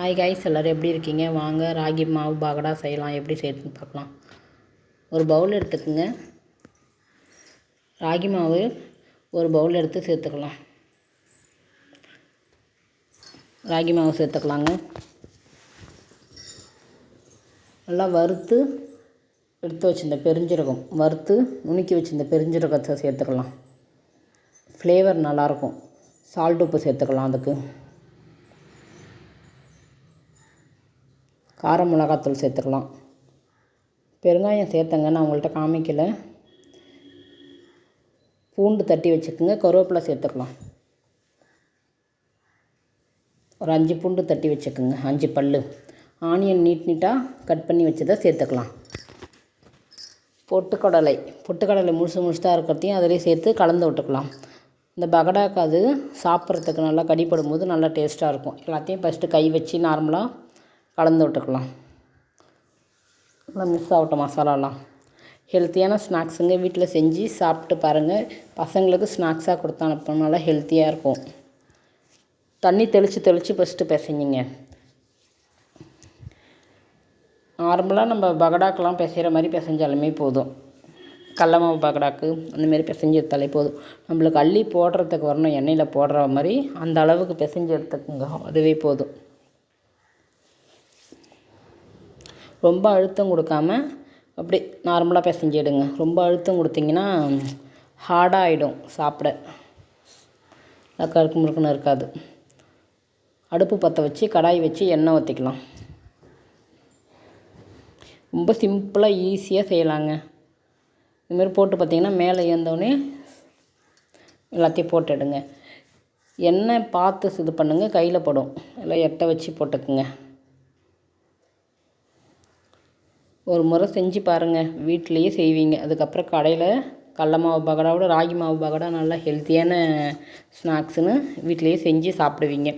Hi guys, எல்லோரும் எப்படி இருக்கீங்க? வாங்க ராகி மாவு பகடா செய்யலாம். எப்படி செய்யணும்னு பார்க்கலாம். ஒரு பவுல் எடுத்துக்கோங்க. ராகி மாவு ஒரு பவுல் எடுத்து சேர்த்துக்கலாம். ராகி மாவு சேர்த்துக்கலாங்க. நல்லா வறுத்து எடுத்து வச்சுருந்த பெருஞ்சீரகம், வறுத்து நுணுக்கி வச்சுருந்த பெருஞ்சீரகத்தை சேர்த்துக்கலாம். ஃப்ளேவர் நல்லாயிருக்கும். சால்ட் உப்பு சேர்த்துக்கலாம். அதுக்கு கார மிளகாத்தூள் சேர்த்துக்கலாம். பெருங்காயம் சேர்த்தங்க, நான் உங்கள்கிட்ட காமிக்கலை. பூண்டு தட்டி வச்சுக்கோங்க. கருவேப்பிலை சேர்த்துக்கலாம். ஒரு 5 பூண்டு தட்டி வச்சுக்கோங்க, 5 பல். ஆனியன் நீட்டாக கட் பண்ணி வச்சதை சேர்த்துக்கலாம். பொட்டுக்கடலை முழுசாக இருக்கிறதையும் அதிலே சேர்த்து கலந்து விட்டுக்கலாம். இந்த பகடாக்கு அது சாப்பிட்றதுக்கு நல்லா கடிப்படும் போது நல்லா டேஸ்ட்டாக இருக்கும். எல்லாத்தையும் ஃபஸ்ட்டு கை வச்சு நார்மலாக கலந்து விட்டுக்கலாம். நல்லா மிக்ஸ் ஆகட்டும் மசாலாலாம். ஹெல்த்தியான ஸ்நாக்ஸுங்க, வீட்டில் செஞ்சு சாப்பிட்டு பாருங்கள். பசங்களுக்கு ஸ்நாக்ஸாக கொடுத்தா அனுப்பணும். நல்லா ஹெல்த்தியாக இருக்கும். தண்ணி தெளித்து ஃபஸ்ட்டு பிசைஞ்சிங்க. நார்மலாக நம்ம பகடாக்கெலாம் பிசைகிற மாதிரி பிசைஞ்சாலுமே போதும். கடல மாவு பகடாக்கு அந்தமாரி பிசைஞ்சு எடுத்தாலே போதும். நம்மளுக்கு அள்ளி போடுறதுக்கு வரணும், எண்ணெயில் போடுற மாதிரி அந்த அளவுக்கு பிசைஞ்சு எடுத்துக்கோங்க. அதுவே போதும். ரொம்ப அழுத்தம் கொடுக்காம அப்படி நார்மலாக பிசைஞ்சு எடுங்க. ரொம்ப அழுத்தம் கொடுத்திங்கன்னா ஹார்டாக ஆகிடும், சாப்பிட கருக்கு முறுக்குன்னு இருக்காது. அடுப்பு பற்ற வச்சு கடாய் வச்சு எண்ணெய் ஊற்றிக்கலாம். ரொம்ப சிம்பிளாக ஈஸியாக செய்யலாங்க. இதுமாரி போட்டு பார்த்திங்கன்னா மேலே ஏந்தோடனே எல்லாத்தையும் போட்டு எடுங்க. எண்ணெய் பார்த்து இது பண்ணுங்கள், கையில் படும். எல்லாம் எட்ட வச்சு போட்டுக்குங்க. ஒரு முறை செஞ்சு பாருங்கள், வீட்டிலையே செய்வீங்க. அதுக்கப்புறம் கடையில் கடல மாவு பகடாவோட ராகி மாவு பகடா நல்லா ஹெல்த்தியான ஸ்நாக்ஸுன்னு வீட்டிலையே செஞ்சு சாப்பிடுவீங்க.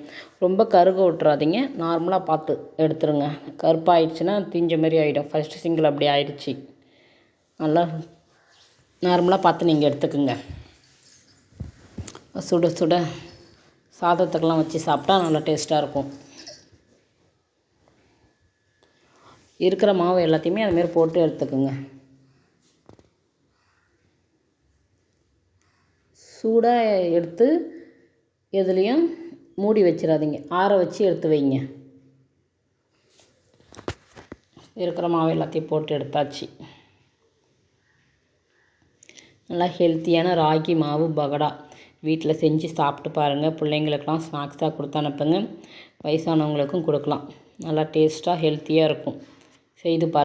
ரொம்ப கருக விட்டுறாதீங்க, நார்மலாக பார்த்து எடுத்துருங்க. கருப்பாயிடுச்சுன்னா தீஞ்ச மாதிரி ஆகிடும். ஃபஸ்ட்டு சிங்கிள் அப்படி ஆயிடுச்சு. நல்லா நார்மலாக பார்த்து நீங்கள் எடுத்துக்குங்க. சுட சுட சாதத்துக்கெல்லாம் வச்சு சாப்பிட்டா நல்லா டேஸ்ட்டாக இருக்கும். இருக்கிற மாவு எல்லாத்தையுமே அதுமாரி போட்டு எடுத்துக்கோங்க. சூடாக எடுத்து எதுலேயும் மூடி வச்சிடாதீங்க, ஆற வச்சு எடுத்து வைங்க. இருக்கிற மாவு எல்லாத்தையும் போட்டு எடுத்தாச்சு. நல்லா ஹெல்த்தியான ராகி மாவு பகடா வீட்டில் செஞ்சு சாப்பிட்டு பாருங்கள். பிள்ளைங்களுக்கெல்லாம் ஸ்நாக்ஸாக கொடுத்து அனுப்புங்க. வயசானவங்களுக்கும் கொடுக்கலாம். நல்லா டேஸ்ட்டாக ஹெல்த்தியாக இருக்கும். செய்து பாருங்கள்.